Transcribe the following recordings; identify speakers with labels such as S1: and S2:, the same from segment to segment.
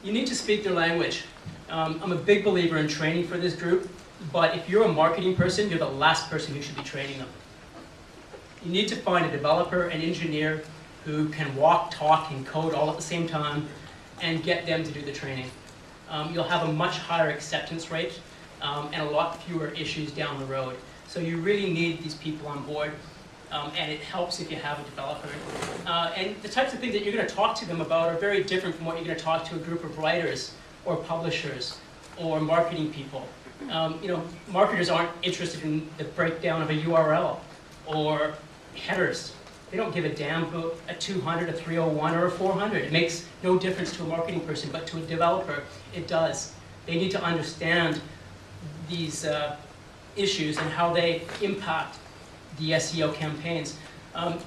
S1: You need to speak their language. I'm a big believer in training for this group, but if you're a marketing person, you're the last person who should be training them. You need to find a developer, an engineer who can walk, talk, and code all at the same time and get them to do the training. You'll have a much higher acceptance rate and a lot fewer issues down the road. So you really need these people on board, and it helps if you have a developer. And the types of things that you're going to talk to them about are very different from what you're going to talk to a group of writers or publishers or marketing people. Marketers aren't interested in the breakdown of a URL or headers. They don't give a damn about a 200, a 301, or a 400. It makes no difference to a marketing person, but to a developer, it does. They need to understand these issues and how they impact the SEO campaigns.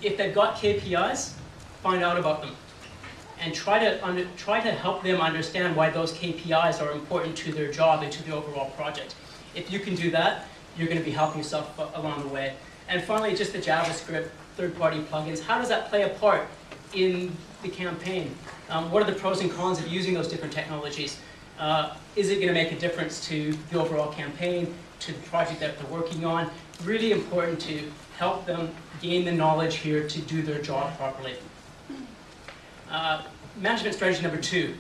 S1: If they've got KPIs, find out about them. And try to help them understand why those KPIs are important to their job and to the overall project. If you can do that, you're going to be helping yourself along the way. And finally, just the JavaScript, third-party plugins. How does that play a part in the campaign? What are the pros and cons of using those different technologies? Is it going to make a difference to the overall campaign, to the project that they're working on? Really important to help them gain the knowledge here to do their job properly. Management strategy number 2.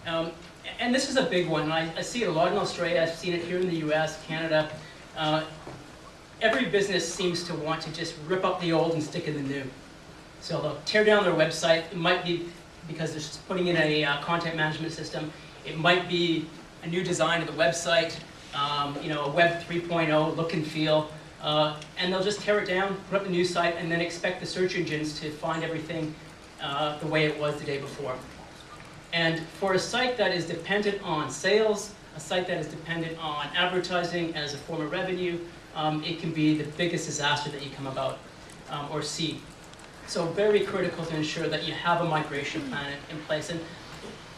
S1: And this is a big one. I see it a lot in Australia. I've seen it here in the US, Canada. Every business seems to want to just rip up the old and stick in the new. So they'll tear down their website. It might be because they're just putting in a content management system. It might be a new design of the website, a Web 3.0 look and feel. And they'll just tear it down, put up a new site, and then expect the search engines to find everything the way it was the day before. And for a site that is dependent on sales, a site that is dependent on advertising as a form of revenue, it can be the biggest disaster that you come about or see. So very critical to ensure that you have a migration plan in place. And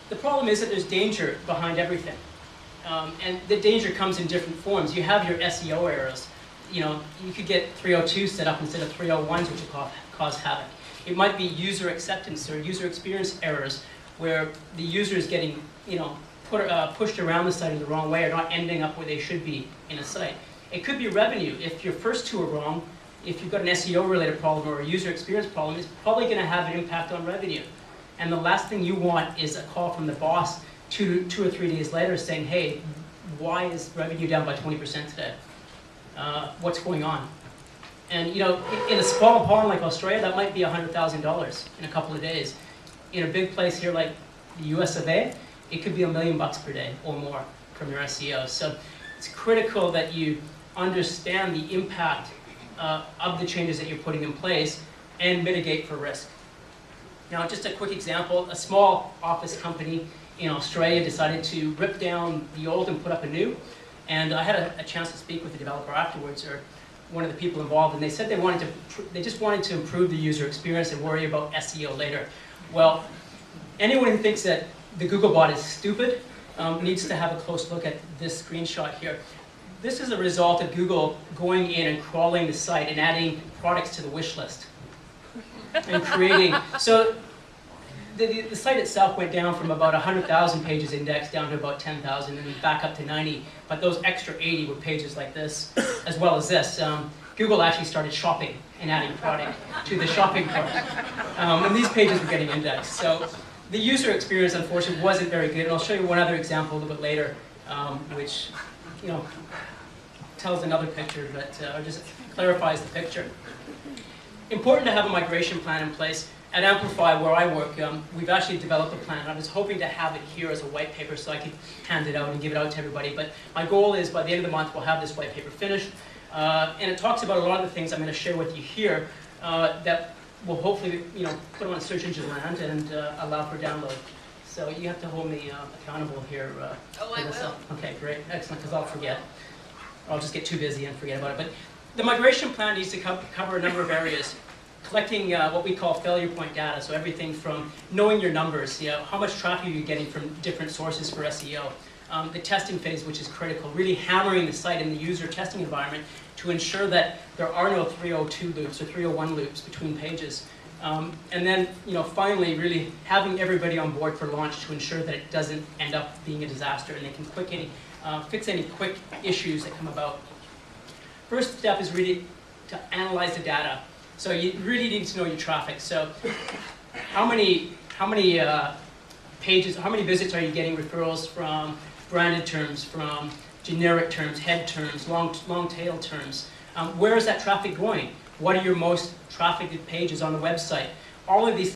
S1: the problem is that there's danger behind everything. And the danger comes in different forms. You have your SEO errors. You could get 302 set up instead of 301s, which will cause havoc. It might be user acceptance or user experience errors, where the user is getting, pushed around the site in the wrong way or not ending up where they should be in a site. It could be revenue. If your first two are wrong, if you've got an SEO-related problem or a user experience problem, it's probably going to have an impact on revenue. And the last thing you want is a call from the boss two or 3 days later saying, hey, why is revenue down by 20% today? What's going on? And in a small pond like Australia, that might be $100,000 in a couple of days. In a big place here like the US of A, it could be $1 million per day or more from your SEO. So it's critical that you understand the impact of the changes that you're putting in place and mitigate for risk. Now, just a quick example, a small office company in Australia decided to rip down the old and put up a new. And I had a chance to speak with the developer afterwards, or one of the people involved, and they said they just wanted to improve the user experience and worry about SEO later. Well, anyone who thinks that the Googlebot is stupid needs to have a close look at this screenshot here. This is a result of Google going in and crawling the site and adding products to the wish list and creating. So the site itself went down from about 100,000 pages indexed down to about 10,000 and back up to 90. But those extra 80 were pages like this, as well as this. Google actually started shopping and adding product to the shopping cart. And these pages were getting indexed. So the user experience, unfortunately, wasn't very good. And I'll show you one other example a little bit later, which tells another picture, or just clarifies the picture. Important to have a migration plan in place. At Amplify, where I work, we've actually developed a plan. I was hoping to have it here as a white paper so I could hand it out and give it out to everybody. But my goal is by the end of the month, we'll have this white paper finished. And it talks about a lot of the things I'm going to share with you here that will hopefully put on search engine land and allow for download. So you have to hold me accountable here.
S2: Oh, I will.
S1: Okay, great. Excellent, because I'll forget. Or I'll just get too busy and forget about it. But the migration plan needs to cover a number of areas. Collecting what we call failure point data, so everything from knowing your numbers, how much traffic you're getting from different sources for SEO. The testing phase, which is critical, really hammering the site in the user testing environment to ensure that there are no 302 loops or 301 loops between pages. And then, finally, really having everybody on board for launch to ensure that it doesn't end up being a disaster and they can fix any quick issues that come about. First step is really to analyze the data. So you really need to know your traffic. So how many pages, how many visits are you getting referrals from branded terms, from generic terms, head terms, long tail terms? Where is that traffic going? What are your most trafficked pages on the website? All of these